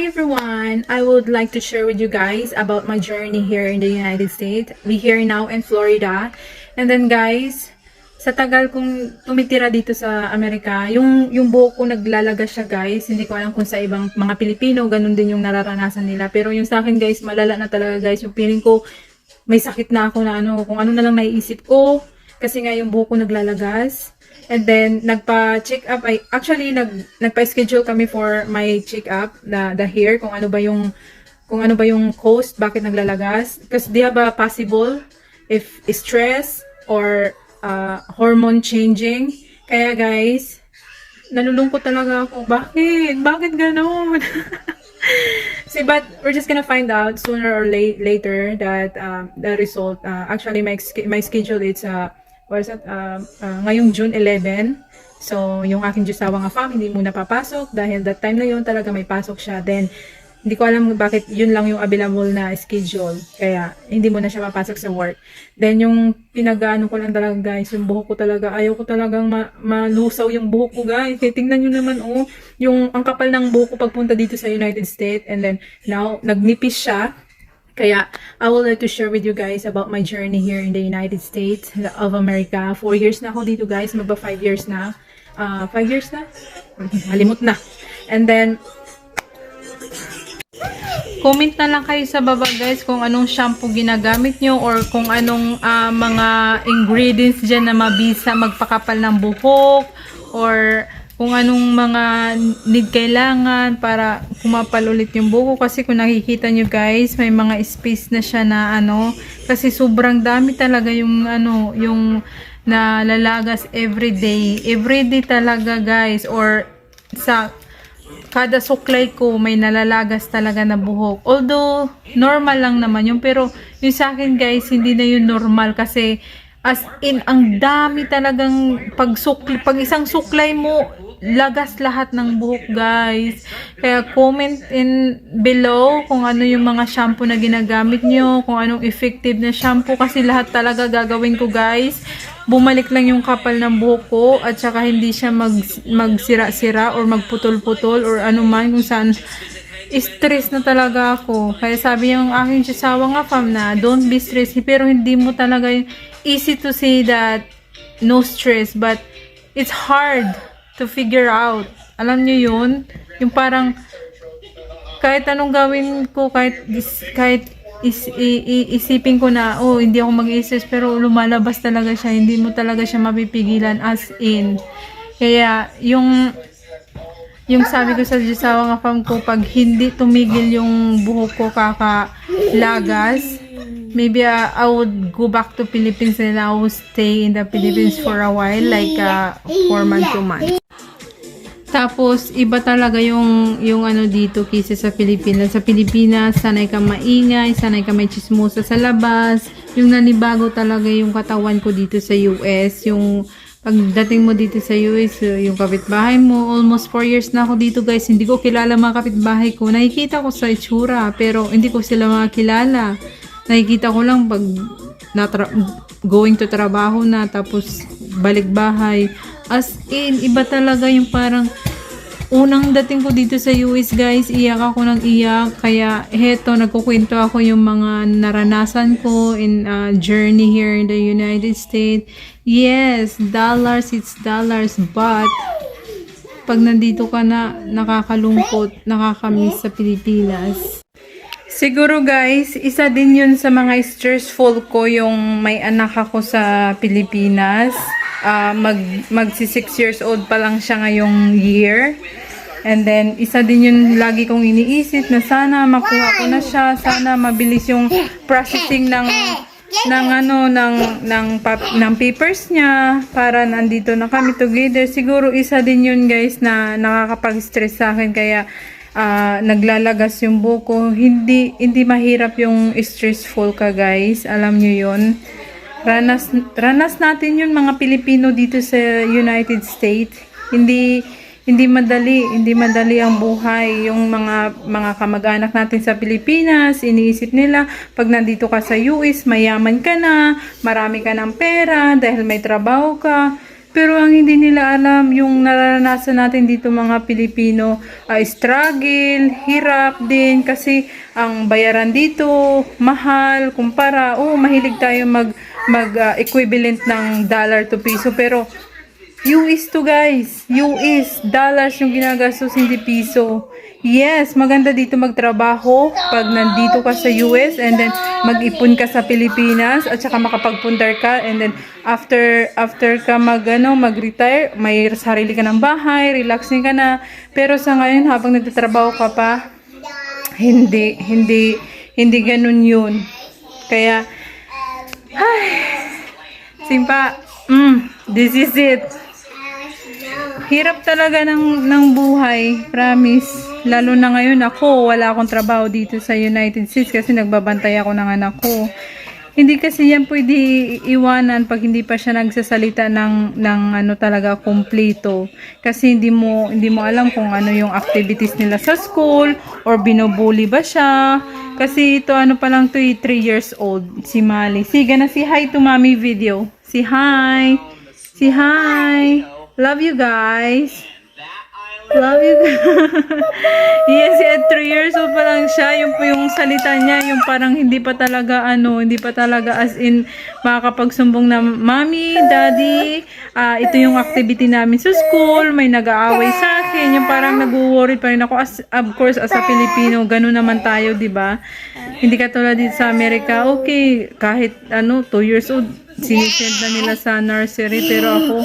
Hi everyone! I would like to share with you guys about my journey here in the United States. We here now in Florida. And then guys, sa tagal kong tumitira dito sa Amerika, yung buhok ko naglalaga siya guys. Hindi ko alam kung sa ibang mga Pilipino, ganun din yung nararanasan nila. Pero yung sa akin guys, malala na talaga guys. Yung feeling ko, may sakit na ako na kung ano na lang naiisip ko. Kasi nga yung buhok ko naglalagas. And then, nagpa-check up, nagpa-schedule kami for my check up, the hair, kung ano ba yung cause, bakit naglalagas. Because they have a possible if stress or hormone changing. Kaya guys, nalulungkot talaga ako. Bakit? Bakit ganun? See, but we're just gonna find out sooner or later that the result, actually my schedule is ngayong June 11. So, yung aking Diyosawa nga family muna papasok dahil that time na yun talaga may pasok siya. Then, hindi ko alam bakit yun lang yung available na schedule. Kaya, hindi mo na siya papasok sa work. Then, yung pinag-ano ko lang talaga guys, yung buhok ko talaga, ayaw ko talagang malusaw yung buhok ko guys. Tingnan nyo naman, ang kapal ng buhok ko pagpunta dito sa United States. And then, now, nagnipis siya. Kaya, I would like to share with you guys about my journey here in the United States of America. 4 years na ako dito guys, magba 5 years na. 5 years na? Malimot na. And then, comment na lang kayo sa baba guys kung anong shampoo ginagamit nyo or kung anong mga ingredients dyan na mabisa magpakapal ng buhok or kung anong mga need kailangan para kumapal ulit yung buhok. Kasi kung nakikita nyo guys, may mga space na siya na kasi sobrang dami talaga yung yung nalalagas everyday talaga guys, or sa kada suklay ko may nalalagas talaga na buhok. Although normal lang naman yun, pero yung sa akin guys, hindi na yun normal kasi as in ang dami talagang pag isang suklay mo lagas lahat ng buhok guys. Kaya comment in below kung ano yung mga shampoo na ginagamit nyo, kung anong effective na shampoo, kasi lahat talaga gagawin ko guys. Bumalik lang yung kapal ng buhok ko at saka hindi siya magsira-sira or magputol-putol or ano man kung saan. Stress na talaga ako. Kaya sabi yung aking Diyosawa nga fam na don't be stressed, pero hindi mo talaga easy to say that no stress, but it's hard to figure out. Alam nyo yun? Yung parang kahit anong gawin ko, kahit isipin ko na hindi ako mag-stress, pero lumalabas talaga siya, hindi mo talaga siya mapipigilan as in. Kaya yung sabi ko sa Diyosawa nga fam ko, pag hindi tumigil yung buhok ko kakalagas, maybe I would go back to Philippines and I would stay in the Philippines for a while, like 4 months, 2 months. Tapos, iba talaga yung dito kaysa sa Pilipinas. Sa Pilipinas, sanay ka maingay, sanay ka may chismosa sa labas. Yung nanibago talaga yung katawan ko dito sa US. Yung pagdating mo dito sa US, yung kapitbahay mo, almost 4 years na ako dito guys. Hindi ko kilala mga kapitbahay ko. Nakikita ko sa itsura, pero hindi ko sila makakilala. Nakikita ko lang pag going to trabaho na, tapos balik bahay. As in, iba talaga yung parang unang dating ko dito sa US guys, iyak ako ng iyak. Kaya heto, nagkukwento ako yung mga naranasan ko in journey here in the United States. Yes, dollars, it's dollars, but pag nandito ka na, nakakalungkot, nakakamiss sa Pilipinas. Siguro guys, isa din yun sa mga stressful ko yung may anak ako sa Pilipinas. Magsi 6 years old pa lang siya ngayong year. And then, isa din yun lagi kong iniisip na sana makuha ko na siya, sana mabilis yung processing ng papers niya para nandito na kami together. Siguro isa din yun guys na nakakapag-stress sa akin, kaya naglalagas yung buko. Hindi mahirap yung stressful ka guys, alam nyo yun. Ranas natin yun mga Pilipino dito sa United States. Hindi madali ang buhay. Yung mga kamag-anak natin sa Pilipinas, iniisip nila pag nandito ka sa US, mayaman ka na, marami ka ng pera dahil may trabaho ka. Pero ang hindi nila alam, yung nararanasan natin dito mga Pilipino, struggle, hirap din kasi ang bayaran dito mahal kumpara. Mahilig tayo mag equivalent ng dollar to piso, pero US to guys, US dollars yung ginagastos, hindi piso. Yes, maganda dito magtrabaho pag nandito ka sa US and then mag-ipon ka sa Pilipinas at saka makapagpundar ka, and then after ka mag-retire, may sarili ka ng bahay, relaxing ka na. Pero sa ngayon habang nagtatrabaho ka pa, hindi ganun yun. Kaya Simpa, this is it. Hirap talaga ng buhay, promise. Lalo na ngayon wala akong trabaho dito sa United States kasi nagbabantay ako ng anak ko. Hindi kasi yan pwede iwanan pag hindi pa siya nagsasalita ng talaga kompleto. Kasi hindi mo alam kung ano yung activities nila sa school or binubuli ba siya. Kasi ito pa lang to, 3 years old si Mali. Sige na, si hi to mommy video. Si hi. Si hi. Love you guys. Love you. Yes, at 3 years old pa lang siya. Yung salita niya, yung parang hindi pa talaga as in makakapagsumbong na, Mommy, Daddy, ito yung activity namin sa school, may nag-aaway sa akin. Yung parang nag-worry pa rin ako. Of course, as a Filipino, ganun naman tayo, di ba? Hindi katulad dito sa Amerika, okay, kahit 2 years old, sinisend na nila sa nursery, pero ako,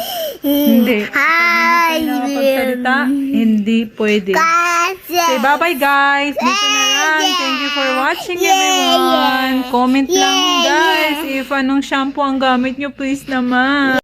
hindi. Nakapagsalita, hindi pwede. Say bye-bye guys. Dito na lang. Thank you for watching everyone. Comment lang guys if anong shampoo ang gamit nyo, please naman.